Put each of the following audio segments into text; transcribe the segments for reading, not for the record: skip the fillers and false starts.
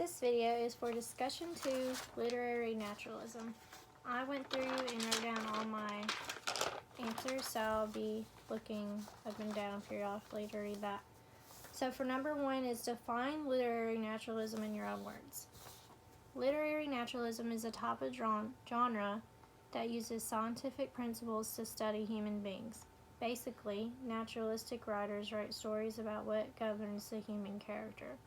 This video is for discussion 2, literary naturalism. I went through and wrote down all my answers, so I'll be looking up and down periodically to read that. So for number 1 is define literary naturalism in your own words. Literary naturalism is a type of genre that uses scientific principles to study human beings. Basically, naturalistic writers write stories about what governs the human character.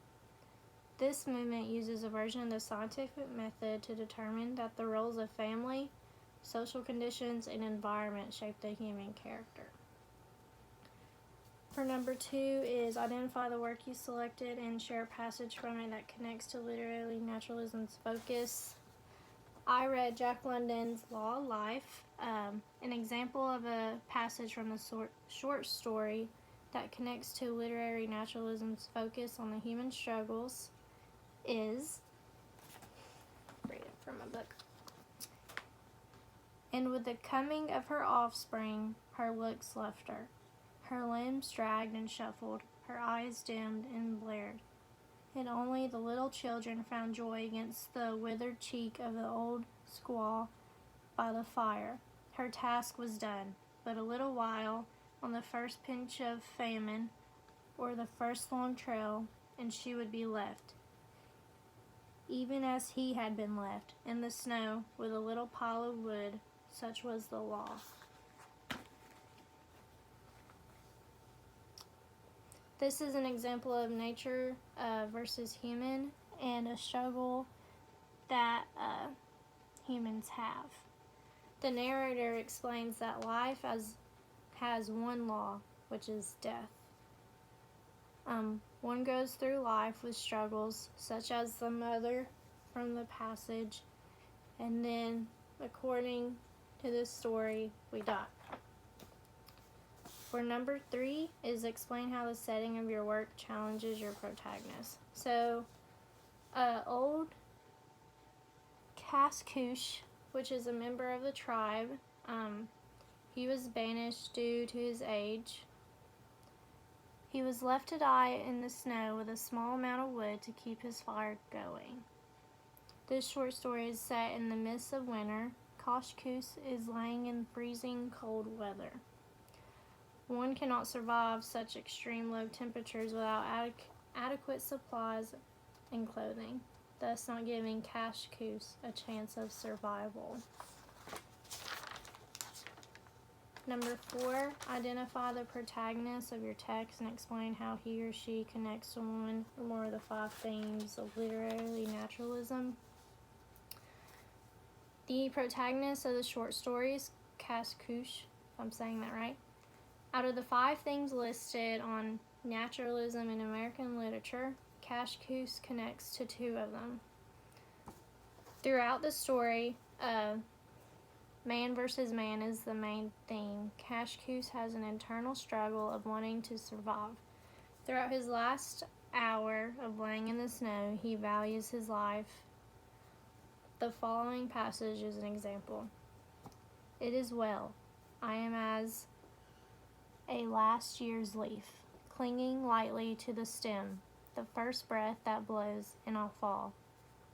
This movement uses a version of the scientific method to determine that the roles of family, social conditions, and environment shape the human character. For number 2 is identify the work you selected and share a passage from it that connects to literary naturalism's focus. I read Jack London's Law of Life. An example of a passage from the short story that connects to literary naturalism's focus on the human struggles is, read it from a book. And with the coming of her offspring, her looks left her. Her limbs dragged and shuffled, her eyes dimmed and blared. And only the little children found joy against the withered cheek of the old squaw by the fire. Her task was done, but a little while, on the first pinch of famine, or the first long trail, and she would be left, even as he had been left, in the snow, with a little pile of wood. Such was the law. This is an example of nature versus human and a struggle that humans have. The narrator explains that life has one law, which is death. One goes through life with struggles, such as the mother from the passage, and then, according to this story, we die. For number 3 is explain how the setting of your work challenges your protagonist. So, old Cascouche, which is a member of the tribe, he was banished due to his age. He was left to die in the snow with a small amount of wood to keep his fire going. This short story is set in the midst of winter. Cascouche is lying in freezing cold weather. One cannot survive such extreme low temperatures without adequate supplies and clothing, thus not giving Cascouche a chance of survival. Number 4, identify the protagonist of your text and explain how he or she connects to one or more of the 5 themes of literary naturalism. The protagonist of the short stories, Cascouche, if I'm saying that right, out of the 5 things listed on naturalism in American literature, Cascouche connects to 2 of them. Throughout the story, man versus man is the main theme. Cascouche has an internal struggle of wanting to survive. Throughout his last hour of laying in the snow, he values his life. The following passage is an example. It is well. I am as a last year's leaf, clinging lightly to the stem, the first breath that blows, and I'll fall.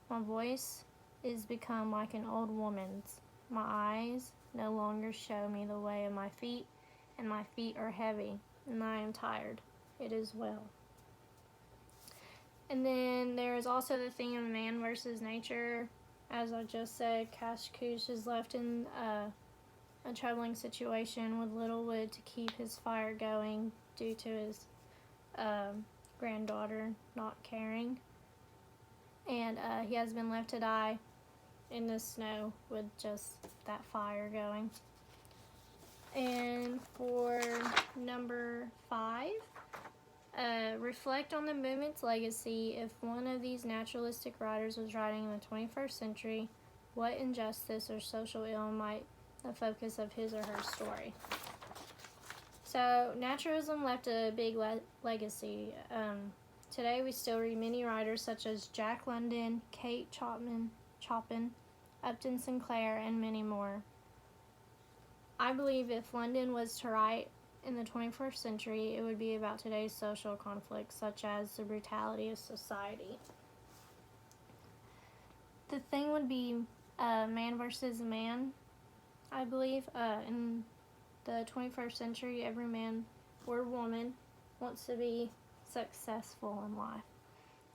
My voice is become like an old woman's. My eyes no longer show me the way of my feet, and my feet are heavy, and I am tired. It is well. And then there is also the theme of man versus nature. As I just said, Cascouche is left in a troubling situation with little wood to keep his fire going due to his granddaughter not caring. And he has been left to die in the snow with just that fire going. And for number 5, reflect on the movement's legacy. If one of these naturalistic writers was writing in the 21st century, what injustice or social ill might the focus of his or her story? So naturalism left a big legacy. Today we still read many writers such as Jack London, Kate Chopin, Upton Sinclair, and many more. I believe if London was to write in the 21st century, it would be about today's social conflicts, such as the brutality of society. the thing would be man versus man, I believe. In the 21st century, every man or woman wants to be successful in life.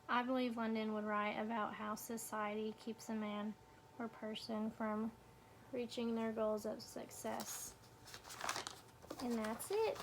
I believe London would write about how society keeps a man or person from reaching their goals of success. And that's it.